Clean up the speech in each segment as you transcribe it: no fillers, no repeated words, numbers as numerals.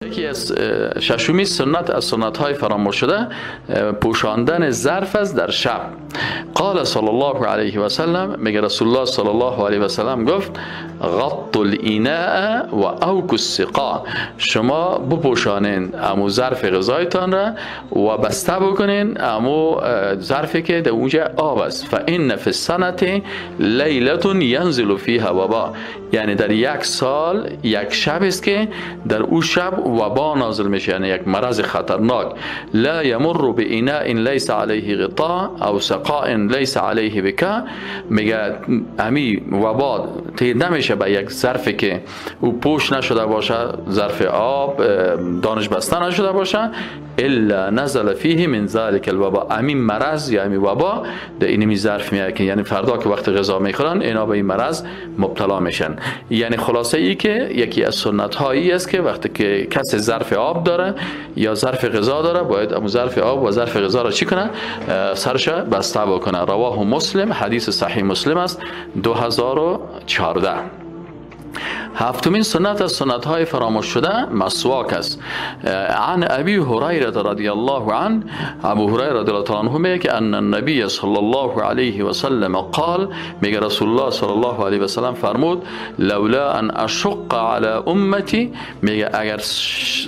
یکی از ششمی سنت از سنت های فراموش شده پوشاندن ظرف است در شب. قال صلی الله علیه و سلم، میگه رسول الله صلی الله علیه و سلم گفت غط الاناء و اوک السقا، شما بپوشانین امو ظرف غذایتان را و بسته بکنین امو ظرفی که در اونجا آب است. فان فی السنه لیلة ینزل فیها وبا، یعنی در یک سال یک شب است که در او شب وبا نازل میشه، یعنی یک مرض خطرناک. لا یمر باناء لیس علیه غطاء او سقاء لیس علیه بکا، میگه امی وبا تیر نمیشه به یک ظرفی که او پوش نشده باشه، ظرف آب دانش بسته نشده باشه، الا نزل فیه من ذلک الوبا، امی مرض یا امی وبا در اینمی ظرف میاد که یعنی فردا که وقت غذا میخورن اینا به این مرض مبتلا میشن. یعنی خلاصه ای که یکی از سنت هایی است که وقتی که کسی ظرف آب داره یا ظرف غذا داره باید امو ظرف آب و ظرف غذا را چی کنه؟ سرش بسته بکنه. رواه مسلم، حدیث صحیح مسلم است 2014. هفتمین سنت از سنت های فراموش شده مسواک است. عن ابی هریره رضی الله عنه، ابو هریره رضی الله عنه میگه که ان النبی صلی الله علیه و سلم قال، میگه رسول الله صلی الله علیه و سلم فرمود لولا ان اشق علی امتی، میگه اگر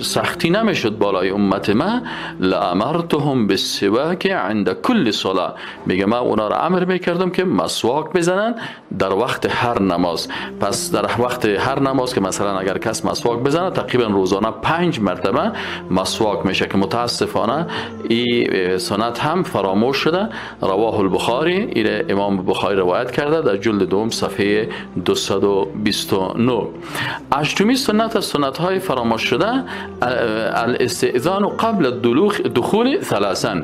سختی نمیشد بالای امت ما لامرتهم بالسواک عند کل صلاه، میگه ما اونا را امر میکردم که مسواک بزنن در وقت هر نماز. پس در وقت هر نماز که مثلا اگر کس مسواک بزنه تقریبا روزانه 5 مرتبه مسواک میشه که متاسفانه این سنت هم فراموش شده. رواه البخاری، این امام بخاری روایت کرده در جلد دوم صفحه 229. هشتمین سنت از سنت های فراموش شده الاستئذان قبل دخول ثلاثا،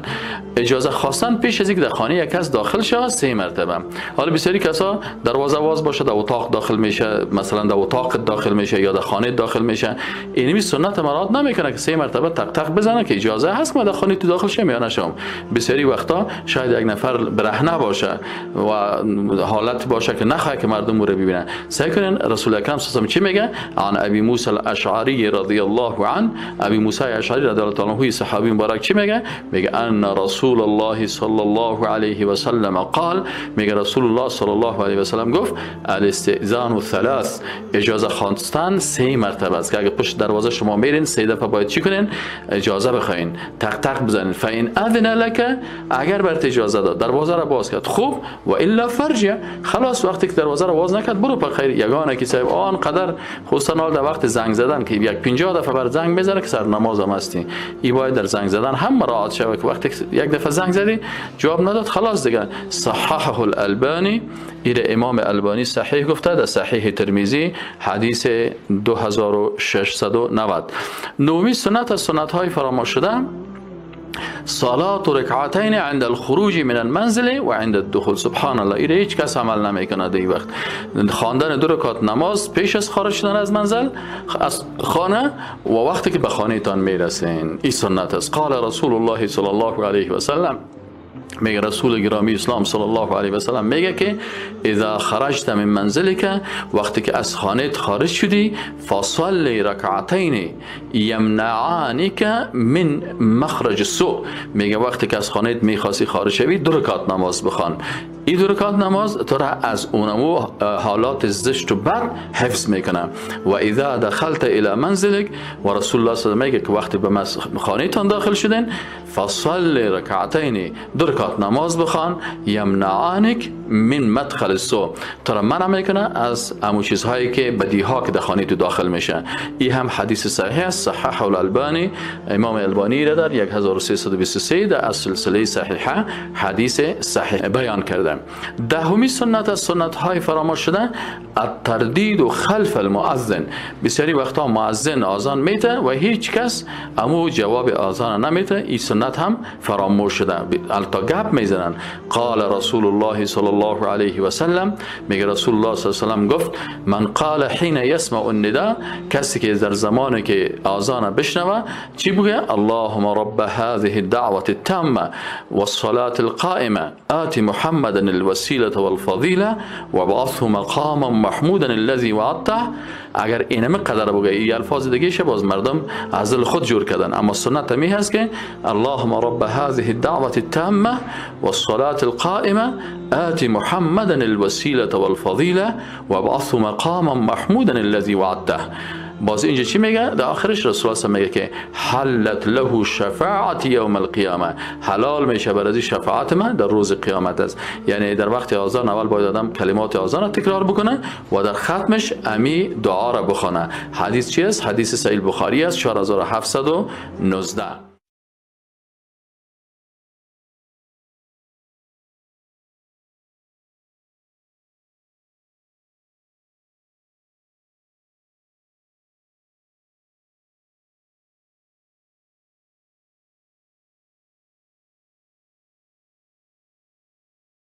اجازه خواستن پیش از اینکه در خانه یک کس داخل شود 3 مرتبه. حالا بسیاری کسا دروازه باز باشه در اتاق داخل میشه، مثلا در اتاق داخل میشه یا در خانه داخل میشه، اینمی سنت مراعات نمیکنه که 3 مرتبه تق تق بزنه که اجازه هست که ما در خانه تو داخل شم یا نشم. بسیاری وقتا شاید یک نفر برهنه باشه و حالت باشه که نخواه که مردم رو ببینن. سعی کنین رسول اکرم صلی الله علیه و چی میگه؟ عن ابی موسی الاشعری رضی الله عنه، ابی موسی الاشعری رضی الله عنه صحابی مبارک چی میگه؟ میگه ان رسول الله صلی الله علیه و سلم قال، میگه رسول الله صلی الله علیه و سلم گفت الاستئذان ثلاث، اجازه خواستن 3 مرتبه است که اگه پشت دروازه شما میرین 3 دفعه باید چی کنین؟ اجازه بخواین، تق تق بزنین. فین اذن لك، اگر برات اجازه داد دروازه را باز کرد خوب، و الا فرجع، خلاص وقتی که دروازه را باز نکرد برو په خیر. یگانه که صاحب آن قدر خصوصا در وقت زنگ زدن که یک 50 دفعه بر زنگ میزنه که سر نماز هم هستی، این باید در زنگ زدن هم مراعات شود که وقتی یک دفعه زنگ زدی جواب نداد خلاص دیگه. صححه الالبانی، این امام البانی صحیح گفته در صحیح ترمذی حدیث 2690. نومی سنت از سنت های فراموش شده صلات رکعتین عند الخروج من المنزل و عند الدخول. سبحان الله، این هیچ کس عمل نمیکنه در این وقت. خواندن 2 رکعت نماز پیش از خارج شدن از منزل از خانه و وقتی که به خانه تان میرسین، این سنت است. قال رسول الله صلی الله علیه و سلم، میگه رسول گرامی اسلام صلی الله علیه و سلم میگه که اذا خرجت من منزلك، وقتی که از خانه خارج شدی، فصلی رکعتین یمنعانک من مخرج السوء، میگه وقتی که از خانه میخواستی خارج شوی 2 رکعت نماز بخوان. این 2 رکعت نماز تو را از اونمو حالات زشت و بد حفظ میکنه. و اذا دخلت الى منزلك، و رسول الله صلی الله علیه و میگه که وقتی به خانه تان داخل شدین فصلی رکعتین، 2 رکعت نماز بخوان، یمنعانک من مدخل السوء، تو را منع میکنه از امو چیزهایی که بدیها که در خانه تو داخل میشه. این هم حدیث صحیح است، صححه الالبانی، امام البانی را در 1323 در سلسله صحیحه حدیث صحیح بیان کرده. دهمی سنت از سنت های فراموش شده التردید خلف المؤذن، بسیاری وقتا مؤذن آذان میته و هیچ کس امو جواب آذان نمیته، این سنت هم فراموش شده، التا گپ میزنن. قال رسول الله صلی الله علیه و سلم، میگه رسول الله صلی الله علیه و سلم گفت من قال حين يسمع النداء، کسی که در زمانی که آذان بشنوه چی بگه؟ اللهم رب هذه الدعوة التامة والصلاة القائمة آت محمد الوسیله والفضیله وابعثه مقاما محمودا الذي وعدته. اگر اینم قدر بگه این الفاظ دیگه شه باز مردم از دل خود جور کردن، اما سنت می هست که اللهم رب هذه الدعوه التامه والصلاه القائمه آت محمدا الوسیله والفضیله وابعثه مقاما محمودا الذي وعدته. باز اینجا چی میگه؟ در آخرش رسول الله میگه که حلت له شفاعت یوم القیامه، حلال میشه برای شفاعت من در روز قیامت است. یعنی در وقت آذان اول باید آدم کلمات آذان را تکرار بکنه و در ختمش امی دعا را بخونه. حدیث چی است؟ حدیث صحیح بخاری است 4719.